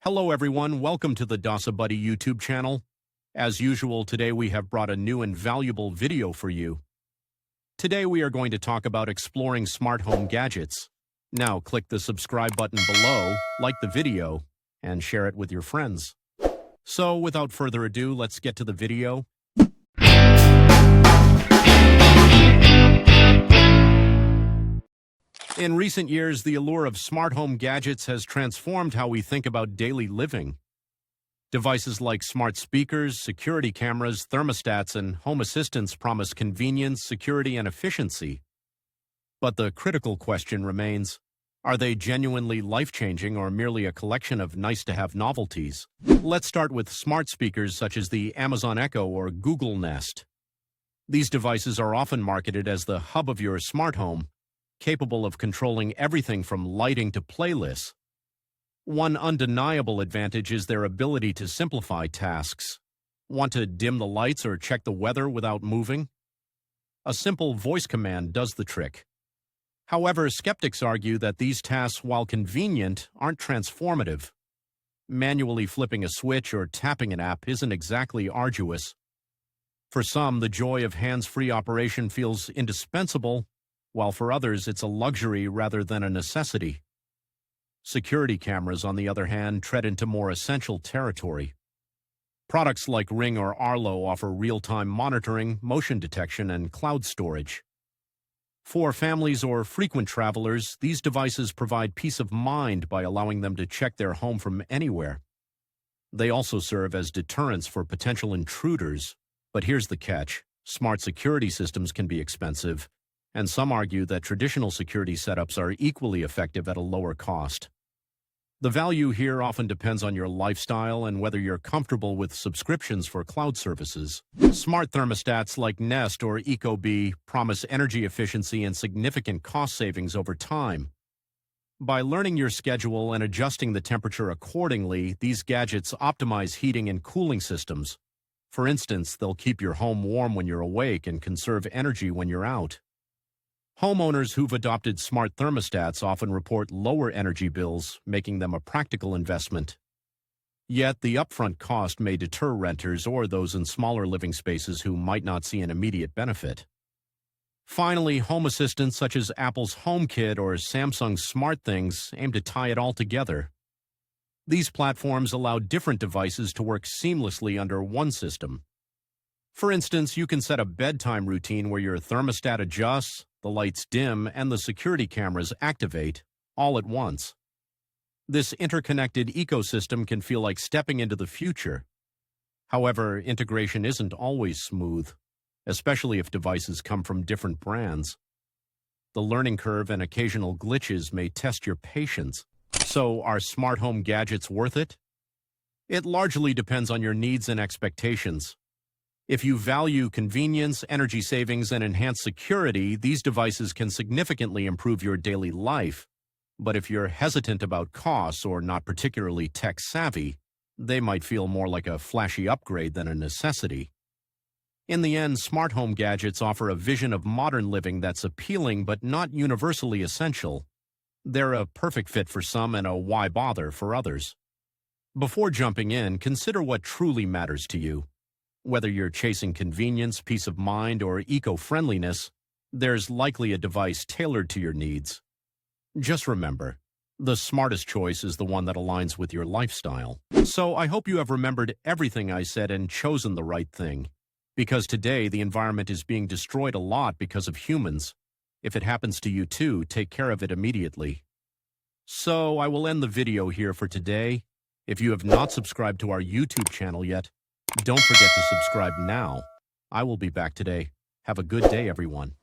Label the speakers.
Speaker 1: Hello everyone, welcome to the Dassa Buddy YouTube channel. As usual, today we have brought a new and valuable video for you. Today we are going to talk about exploring smart home gadgets. Now click the subscribe button below, like the video, and share it with your friends. So without further ado, let's get to the video. In recent years, the allure of smart home gadgets has transformed how we think about daily living. Devices like smart speakers, security cameras, thermostats, and home assistants promise convenience, security, and efficiency. But the critical question remains, are they genuinely life-changing or merely a collection of nice-to-have novelties? Let's start with smart speakers such as the Amazon Echo or Google Nest. These devices are often marketed as the hub of your smart home, capable of controlling everything from lighting to playlists. One undeniable advantage is their ability to simplify tasks. Want to dim the lights or check the weather without moving? A simple voice command does the trick. However, skeptics argue that these tasks, while convenient, aren't transformative. Manually flipping a switch or tapping an app isn't exactly arduous. For some, the joy of hands-free operation feels indispensable, while for others it's a luxury rather than a necessity. Security cameras, on the other hand, tread into more essential territory. Products like Ring or Arlo offer real-time monitoring, motion detection, and cloud storage. For families or frequent travelers, these devices provide peace of mind by allowing them to check their home from anywhere. They also serve as deterrents for potential intruders. But here's the catch: smart security systems can be expensive, and some argue that traditional security setups are equally effective at a lower cost. The value here often depends on your lifestyle and whether you're comfortable with subscriptions for cloud services. Smart thermostats like Nest or Ecobee promise energy efficiency and significant cost savings over time. By learning your schedule and adjusting the temperature accordingly, these gadgets optimize heating and cooling systems. For instance, they'll keep your home warm when you're awake and conserve energy when you're out. Homeowners who've adopted smart thermostats often report lower energy bills, making them a practical investment. Yet, the upfront cost may deter renters or those in smaller living spaces who might not see an immediate benefit. Finally, home assistants such as Apple's HomeKit or Samsung's SmartThings aim to tie it all together. These platforms allow different devices to work seamlessly under one system. For instance, you can set a bedtime routine where your thermostat adjusts, the lights dim, and the security cameras activate, all at once. This interconnected ecosystem can feel like stepping into the future. However, integration isn't always smooth, especially if devices come from different brands. The learning curve and occasional glitches may test your patience. So, are smart home gadgets worth it? It largely depends on your needs and expectations. If you value convenience, energy savings, and enhanced security, these devices can significantly improve your daily life. But if you're hesitant about costs or not particularly tech-savvy, they might feel more like a flashy upgrade than a necessity. In the end, smart home gadgets offer a vision of modern living that's appealing but not universally essential. They're a perfect fit for some and a why bother for others. Before jumping in, consider what truly matters to you. Whether you're chasing convenience, peace of mind, or eco-friendliness, there's likely a device tailored to your needs. Just remember, the smartest choice is the one that aligns with your lifestyle. So I hope you have remembered everything I said and chosen the right thing. Because today the environment is being destroyed a lot because of humans. If it happens to you too, take care of it immediately. So I will end the video here for today. If you have not subscribed to our YouTube channel yet, don't forget to subscribe now. I will be back today. Have a good day, everyone.